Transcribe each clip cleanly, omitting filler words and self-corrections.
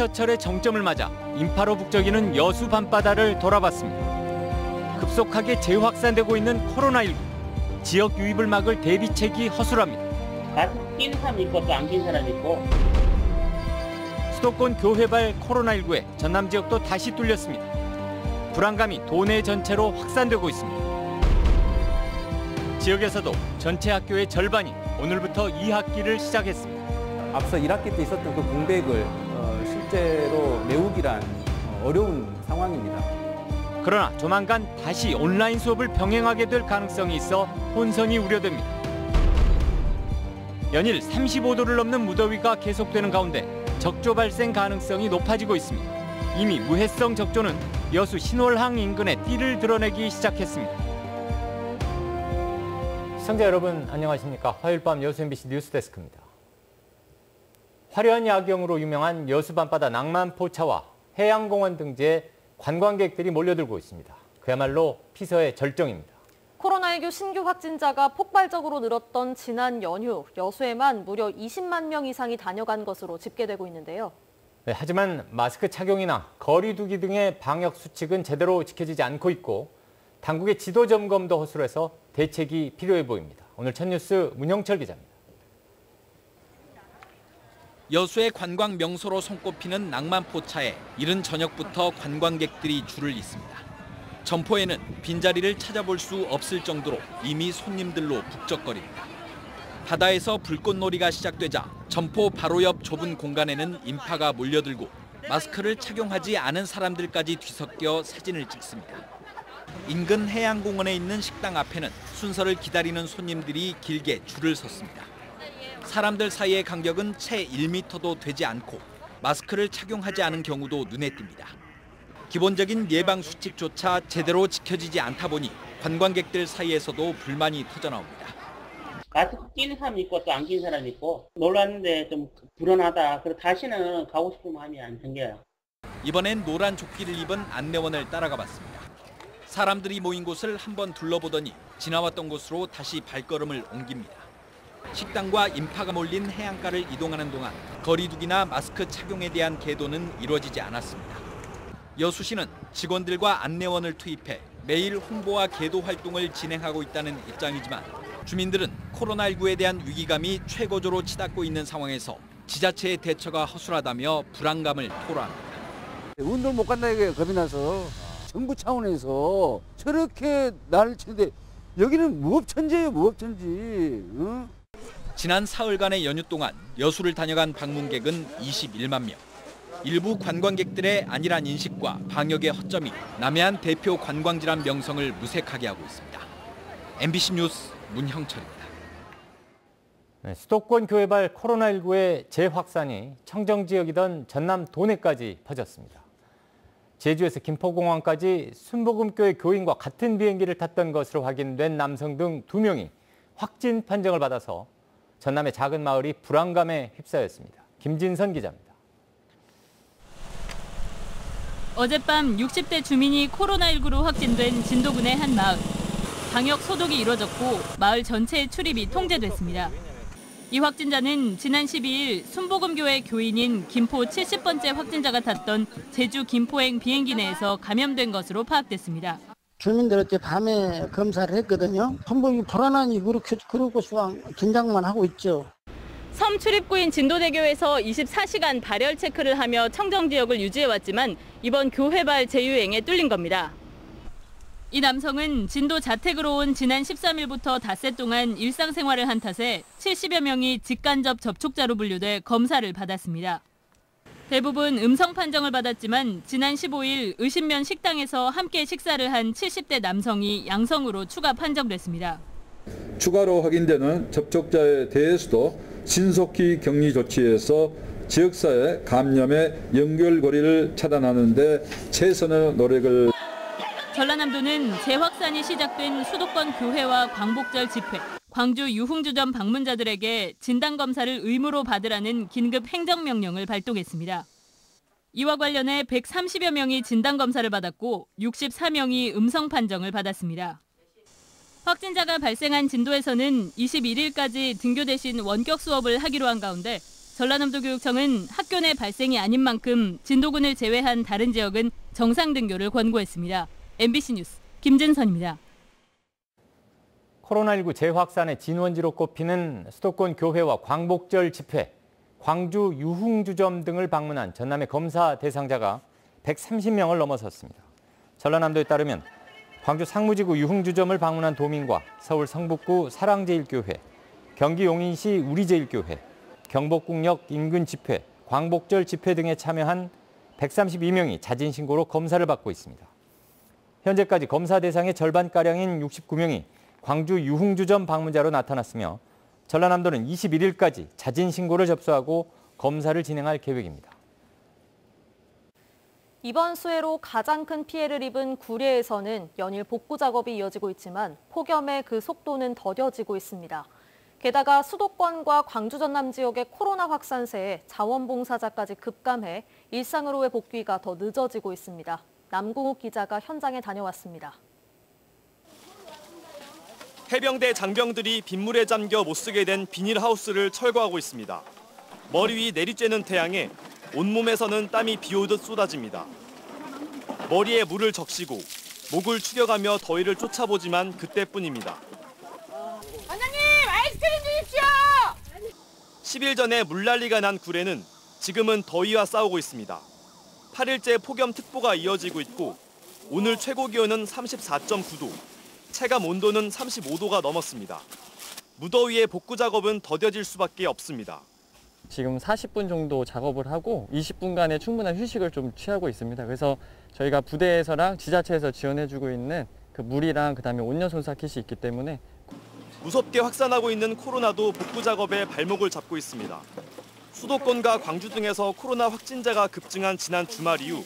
휴가철의 정점을 맞아 인파로 북적이는 여수 밤바다를 돌아봤습니다. 급속하게 재확산되고 있는 코로나19. 지역 유입을 막을 대비책이 허술합니다. 마스크 끼는 사람 있고 또 안 끼는 사람 있고. 수도권 교회발 코로나19에 전남 지역도 다시 뚫렸습니다. 불안감이 도내 전체로 확산되고 있습니다. 지역에서도 전체 학교의 절반이 오늘부터 2학기를 시작했습니다. 앞서 1학기 때 있었던 그 공백을 실제로 메우기란 어려운 상황입니다. 그러나 조만간 다시 온라인 수업을 병행하게 될 가능성이 있어 혼선이 우려됩니다. 연일 35도를 넘는 무더위가 계속되는 가운데 적조 발생 가능성이 높아지고 있습니다. 이미 무해성 적조는 여수 신월항 인근에 띠를 드러내기 시작했습니다. 시청자 여러분 안녕하십니까? 화요일 밤 여수 MBC 뉴스데스크입니다. 화려한 야경으로 유명한 여수 밤바다 낭만포차와 해양공원 등지에 관광객들이 몰려들고 있습니다. 그야말로 피서의 절정입니다. 코로나19 신규 확진자가 폭발적으로 늘었던 지난 연휴, 여수에만 무려 20만 명 이상이 다녀간 것으로 집계되고 있는데요. 네, 하지만 마스크 착용이나 거리 두기 등의 방역 수칙은 제대로 지켜지지 않고 있고 당국의 지도 점검도 허술해서 대책이 필요해 보입니다. 오늘 첫 뉴스 문형철 기자입니다. 여수의 관광 명소로 손꼽히는 낭만포차에 이른 저녁부터 관광객들이 줄을 잇습니다. 점포에는 빈자리를 찾아볼 수 없을 정도로 이미 손님들로 북적거립니다. 바다에서 불꽃놀이가 시작되자 점포 바로 옆 좁은 공간에는 인파가 몰려들고 마스크를 착용하지 않은 사람들까지 뒤섞여 사진을 찍습니다. 인근 해양공원에 있는 식당 앞에는 순서를 기다리는 손님들이 길게 줄을 섰습니다. 사람들 사이의 간격은 채 1m도 되지 않고 마스크를 착용하지 않은 경우도 눈에 띕니다. 기본적인 예방 수칙조차 제대로 지켜지지 않다 보니 관광객들 사이에서도 불만이 터져나옵니다. 마스크 끼는 사람 있고 또 안 끼는 사람 있고 놀랐는데 좀 불안하다. 그래서 다시는 가고 싶은 마음이 안 생겨요. 이번엔 노란 조끼를 입은 안내원을 따라가 봤습니다. 사람들이 모인 곳을 한번 둘러보더니 지나왔던 곳으로 다시 발걸음을 옮깁니다. 식당과 인파가 몰린 해안가를 이동하는 동안 거리두기나 마스크 착용에 대한 계도는 이루어지지 않았습니다. 여수시는 직원들과 안내원을 투입해 매일 홍보와 계도 활동을 진행하고 있다는 입장이지만 주민들은 코로나19에 대한 위기감이 최고조로 치닫고 있는 상황에서 지자체의 대처가 허술하다며 불안감을 토로합니다. 운동 못 간다 이게 겁이 나서 정부 차원에서 저렇게 난리를 치는데 여기는 무법천지예요, 무법천지. 응? 지난 사흘간의 연휴 동안 여수를 다녀간 방문객은 21만 명. 일부 관광객들의 안일한 인식과 방역의 허점이 남해안 대표 관광지란 명성을 무색하게 하고 있습니다. MBC 뉴스 문형철입니다. 네, 수도권 교회발 코로나19의 재확산이 청정 지역이던 전남 도내까지 퍼졌습니다. 제주에서 김포공항까지 순복음교회 교인과 같은 비행기를 탔던 것으로 확인된 남성 등 2명이 확진 판정을 받아서 전남의 작은 마을이 불안감에 휩싸였습니다. 김진선 기자입니다. 어젯밤 60대 주민이 코로나19로 확진된 진도군의 한 마을. 방역 소독이 이루어졌고 마을 전체의 출입이 통제됐습니다. 이 확진자는 지난 12일 순복음교회 교인인 김포 70번째 확진자가 탔던 제주 김포행 비행기 내에서 감염된 것으로 파악됐습니다. 주민들 어째 밤에 검사를 했거든요. 전부 불안하니 그러고 긴장만 하고 있죠. 섬 출입구인 진도대교에서 24시간 발열 체크를 하며 청정 지역을 유지해왔지만 이번 교회발 재유행에 뚫린 겁니다. 이 남성은 진도 자택으로 온 지난 13일부터 닷새 동안 일상생활을 한 탓에 70여 명이 직간접 접촉자로 분류돼 검사를 받았습니다. 대부분 음성 판정을 받았지만 지난 15일 의심면 식당에서 함께 식사를 한 70대 남성이 양성으로 추가 판정됐습니다. 추가로 확인되는 접촉자에 대해서도 신속히 격리 조치해서 지역사회 감염의 연결고리를 차단하는 데 최선의 노력을. 전라남도는 재확산이 시작된 수도권 교회와 광복절 집회, 광주 유흥주점 방문자들에게 진단검사를 의무로 받으라는 긴급 행정명령을 발동했습니다. 이와 관련해 130여 명이 진단검사를 받았고 64명이 음성 판정을 받았습니다. 확진자가 발생한 진도에서는 21일까지 등교 대신 원격 수업을 하기로 한 가운데 전라남도 교육청은 학교 내 발생이 아닌 만큼 진도군을 제외한 다른 지역은 정상 등교를 권고했습니다. MBC 뉴스 김진선입니다. 코로나19 재확산의 진원지로 꼽히는 수도권 교회와 광복절 집회, 광주 유흥주점 등을 방문한 전남의 검사 대상자가 130명을 넘어섰습니다. 전라남도에 따르면 광주 상무지구 유흥주점을 방문한 도민과 서울 성북구 사랑제일교회, 경기 용인시 우리제일교회, 경복궁역 인근 집회, 광복절 집회 등에 참여한 132명이 자진신고로 검사를 받고 있습니다. 현재까지 검사 대상의 절반가량인 69명이 광주 유흥주점 방문자로 나타났으며 전라남도는 21일까지 자진신고를 접수하고 검사를 진행할 계획입니다. 이번 수해로 가장 큰 피해를 입은 구례에서는 연일 복구 작업이 이어지고 있지만 폭염의 그 속도는 더뎌지고 있습니다. 게다가 수도권과 광주 전남 지역의 코로나 확산세에 자원봉사자까지 급감해 일상으로의 복귀가 더 늦어지고 있습니다. 남궁욱 기자가 현장에 다녀왔습니다. 해병대 장병들이 빗물에 잠겨 못 쓰게 된 비닐하우스를 철거하고 있습니다. 머리 위 내리쬐는 태양에 온몸에서는 땀이 비오듯 쏟아집니다. 머리에 물을 적시고 목을 축여가며 더위를 쫓아보지만 그때뿐입니다. 원장님, 아이스크림 주십시오! 10일 전에 물난리가 난 구례는 지금은 더위와 싸우고 있습니다. 8일째 폭염특보가 이어지고 있고 오늘 최고 기온은 34.9도, 체감 온도는 35도가 넘었습니다. 무더위의 복구 작업은 더뎌질 수밖에 없습니다. 지금 40분 정도 작업을 하고 20분간의 충분한 휴식을 좀 취하고 있습니다. 그래서 저희가 부대에서랑 지자체에서 지원해주고 있는 그 물이랑 그다음에 온열 손사 킷이 있기 때문에 무섭게 확산하고 있는 코로나도 복구 작업에 발목을 잡고 있습니다. 수도권과 광주 등에서 코로나 확진자가 급증한 지난 주말 이후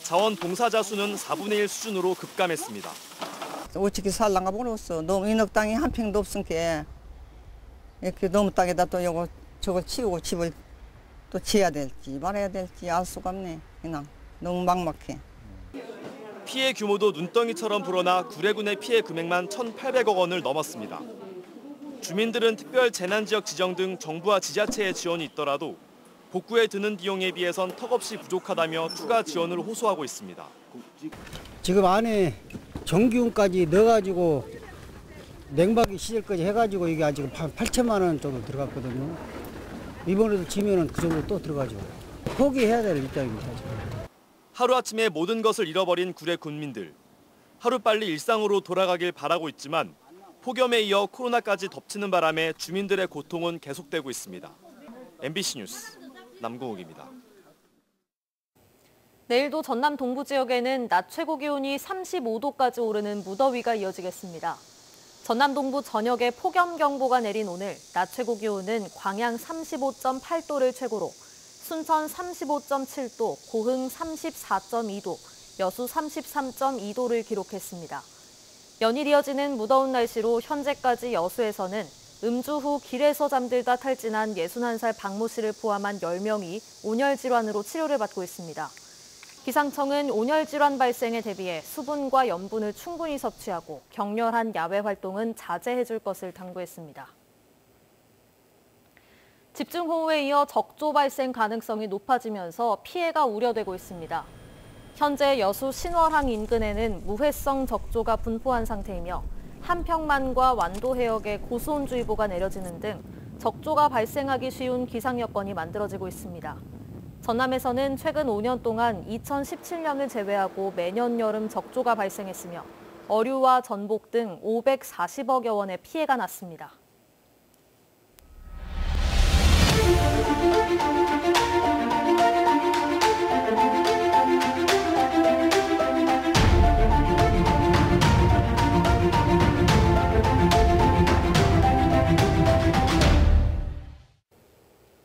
자원봉사자 수는 4분의 1 수준으로 급감했습니다. 어떻게 살랑가 모르겠어. 너무 인억 땅이 한 평도 없으니까 이렇게 너무 땅에다 또 요거 저걸 치우고 집을 또 지어야 될지 말아야 될지 알 수가 없네. 그냥 너무 막막해. 피해 규모도 눈덩이처럼 불어나 구례군의 피해 금액만 1,800억 원을 넘었습니다. 주민들은 특별 재난지역 지정 등 정부와 지자체의 지원이 있더라도 복구에 드는 비용에 비해선 턱없이 부족하다며 추가 지원을 호소하고 있습니다. 지금 안에 전기요금까지 넣어가지고 냉방기 시설까지 해가지고 이게 아직 8천만 원 정도 들어갔거든요. 이번에도 지면은 그 정도 또 들어가죠. 포기해야 될 입장입니다. 지금. 하루아침에 모든 것을 잃어버린 구례 군민들. 하루빨리 일상으로 돌아가길 바라고 있지만 폭염에 이어 코로나까지 덮치는 바람에 주민들의 고통은 계속되고 있습니다. MBC 뉴스 남궁욱입니다. 내일도 전남 동부 지역에는 낮 최고 기온이 35도까지 오르는 무더위가 이어지겠습니다. 전남 동부 전역에 폭염경보가 내린 오늘 낮 최고 기온은 광양 35.8도를 최고로 순천 35.7도, 고흥 34.2도, 여수 33.2도를 기록했습니다. 연일 이어지는 무더운 날씨로 현재까지 여수에서는 음주 후 길에서 잠들다 탈진한 61살 박모 씨를 포함한 10명이 온열 질환으로 치료를 받고 있습니다. 기상청은 온열 질환 발생에 대비해 수분과 염분을 충분히 섭취하고 격렬한 야외 활동은 자제해 줄 것을 당부했습니다. 집중호우에 이어 적조 발생 가능성이 높아지면서 피해가 우려되고 있습니다. 현재 여수 신월항 인근에는 무회성 적조가 분포한 상태이며 한평만과 완도 해역에 고수온주의보가 내려지는 등 적조가 발생하기 쉬운 기상 여건이 만들어지고 있습니다. 전남에서는 최근 5년 동안 2017년을 제외하고 매년 여름 적조가 발생했으며 어류와 전복 등 540억여 원의 피해가 났습니다.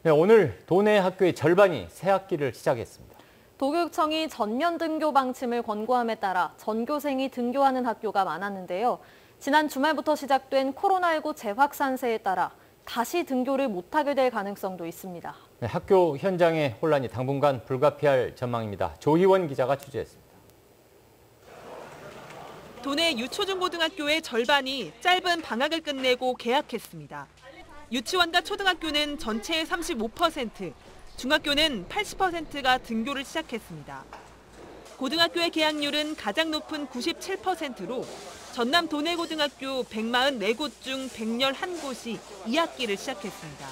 네, 오늘 도내 학교의 절반이 새 학기를 시작했습니다. 도교육청이 전면 등교 방침을 권고함에 따라 전교생이 등교하는 학교가 많았는데요. 지난 주말부터 시작된 코로나19 재확산세에 따라 다시 등교를 못하게 될 가능성도 있습니다. 네, 학교 현장의 혼란이 당분간 불가피할 전망입니다. 조희원 기자가 취재했습니다. 도내 유초중고등학교의 절반이 짧은 방학을 끝내고 개학했습니다. 유치원과 초등학교는 전체의 35%, 중학교는 80%가 등교를 시작했습니다. 고등학교의 개학률은 가장 높은 97%로 전남 도내고등학교 144곳 중 111곳이 2학기를 시작했습니다.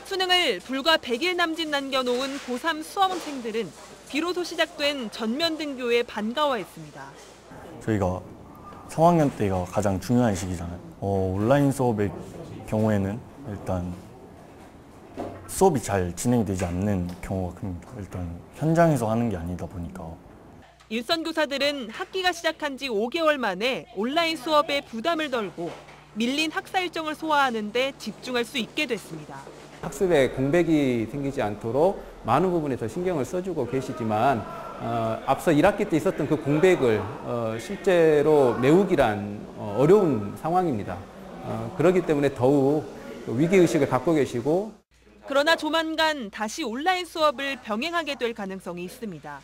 수능을 불과 100일 남짓 남겨놓은 고3 수험생들은 비로소 시작된 전면 등교에 반가워했습니다. 저희가 3학년 때가 가장 중요한 시기잖아요. 온라인 수업의 경우에는 일단 수업이 잘 진행이 되지 않는 경우가 큽니다. 일단 현장에서 하는 게 아니다 보니까. 일선 교사들은 학기가 시작한 지 5개월 만에 온라인 수업에 부담을 덜고 밀린 학사 일정을 소화하는 데 집중할 수 있게 됐습니다. 학습에 공백이 생기지 않도록 많은 부분에서 신경을 써주고 계시지만 앞서 1학기 때 있었던 그 공백을 실제로 메우기란 어려운 상황입니다. 그렇기 때문에 더욱 위기의식을 갖고 계시고 그러나 조만간 다시 온라인 수업을 병행하게 될 가능성이 있습니다.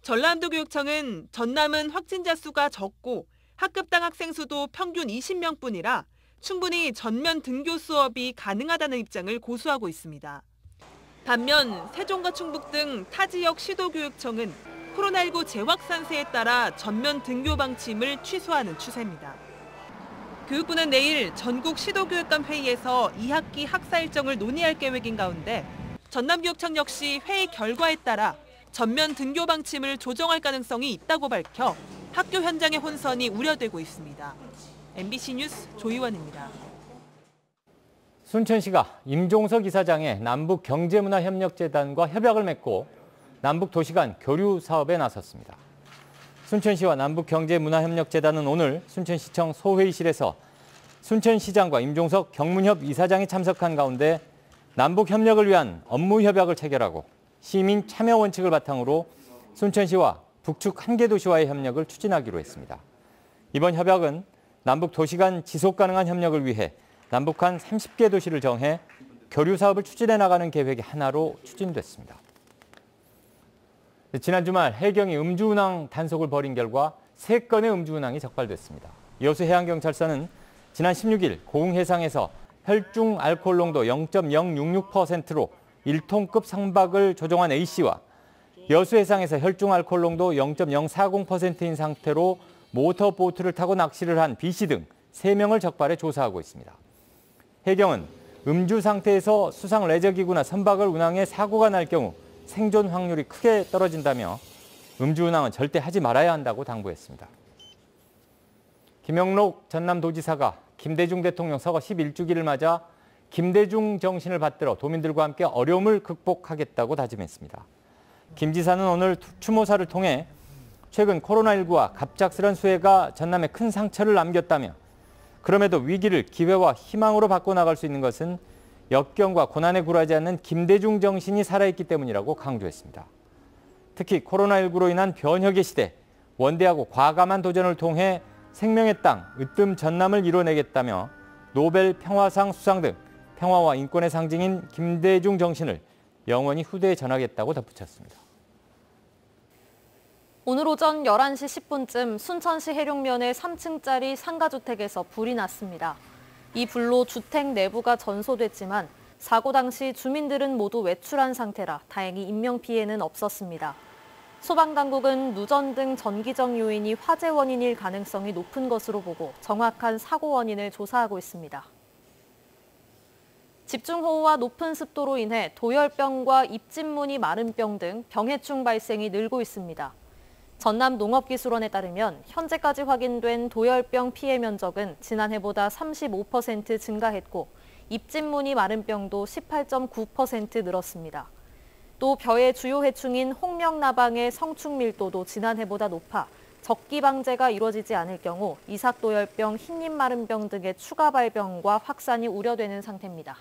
전남도 교육청은 전남은 확진자 수가 적고 학급당 학생 수도 평균 20명뿐이라 충분히 전면 등교 수업이 가능하다는 입장을 고수하고 있습니다. 반면 세종과 충북 등 타 지역 시도교육청은 코로나19 재확산세에 따라 전면 등교 방침을 취소하는 추세입니다. 교육부는 내일 전국 시도교육감 회의에서 2학기 학사 일정을 논의할 계획인 가운데 전남교육청 역시 회의 결과에 따라 전면 등교 방침을 조정할 가능성이 있다고 밝혀 학교 현장의 혼선이 우려되고 있습니다. MBC 뉴스 조희원입니다. 순천시가 임종석 이사장의 남북경제문화협력재단과 협약을 맺고 남북도시 간 교류 사업에 나섰습니다. 순천시와 남북경제문화협력재단은 오늘 순천시청 소회의실에서 순천시장과 임종석 경문협 이사장이 참석한 가운데 남북협력을 위한 업무협약을 체결하고 시민 참여 원칙을 바탕으로 순천시와 북측 한 개 도시와의 협력을 추진하기로 했습니다. 이번 협약은 남북 도시 간 지속 가능한 협력을 위해 남북한 30개 도시를 정해 교류 사업을 추진해 나가는 계획의 하나로 추진됐습니다. 지난 주말 해경이 음주운항 단속을 벌인 결과 3건의 음주운항이 적발됐습니다. 여수 해양경찰서는 지난 16일 고흥해상에서 혈중 알코올 농도 0.066%로 1톤급 상박을 조종한 A씨와 여수해상에서 혈중 알코올 농도 0.040%인 상태로 모터보트를 타고 낚시를 한 B씨 등 3명을 적발해 조사하고 있습니다. 해경은 음주 상태에서 수상 레저기구나 선박을 운항해 사고가 날 경우 생존 확률이 크게 떨어진다며 음주운항은 절대 하지 말아야 한다고 당부했습니다. 김영록 전남도지사가 김대중 대통령 서거 11주기를 맞아 김대중 정신을 받들어 도민들과 함께 어려움을 극복하겠다고 다짐했습니다. 김 지사는 오늘 추모사를 통해 최근 코로나19와 갑작스런 수해가 전남에 큰 상처를 남겼다며 그럼에도 위기를 기회와 희망으로 바꿔나갈 수 있는 것은 역경과 고난에 굴하지 않는 김대중 정신이 살아있기 때문이라고 강조했습니다. 특히 코로나19로 인한 변혁의 시대, 원대하고 과감한 도전을 통해 생명의 땅, 으뜸 전남을 이뤄내겠다며 노벨 평화상 수상 등 평화와 인권의 상징인 김대중 정신을 영원히 후대에 전하겠다고 덧붙였습니다. 오늘 오전 11시 10분쯤 순천시 해룡면의 3층짜리 상가주택에서 불이 났습니다. 이 불로 주택 내부가 전소됐지만 사고 당시 주민들은 모두 외출한 상태라 다행히 인명피해는 없었습니다. 소방당국은 누전 등 전기적 요인이 화재 원인일 가능성이 높은 것으로 보고 정확한 사고 원인을 조사하고 있습니다. 집중호우와 높은 습도로 인해 도열병과 입진무늬 마른병 등 병해충 발생이 늘고 있습니다. 전남 농업기술원에 따르면 현재까지 확인된 도열병 피해 면적은 지난해보다 35% 증가했고 입진무늬 마른병도 18.9% 늘었습니다. 또 벼의 주요 해충인 홍명나방의 성충 밀도도 지난해보다 높아 적기 방제가 이루어지지 않을 경우 이삭도열병, 흰잎마른병 등의 추가 발병과 확산이 우려되는 상태입니다.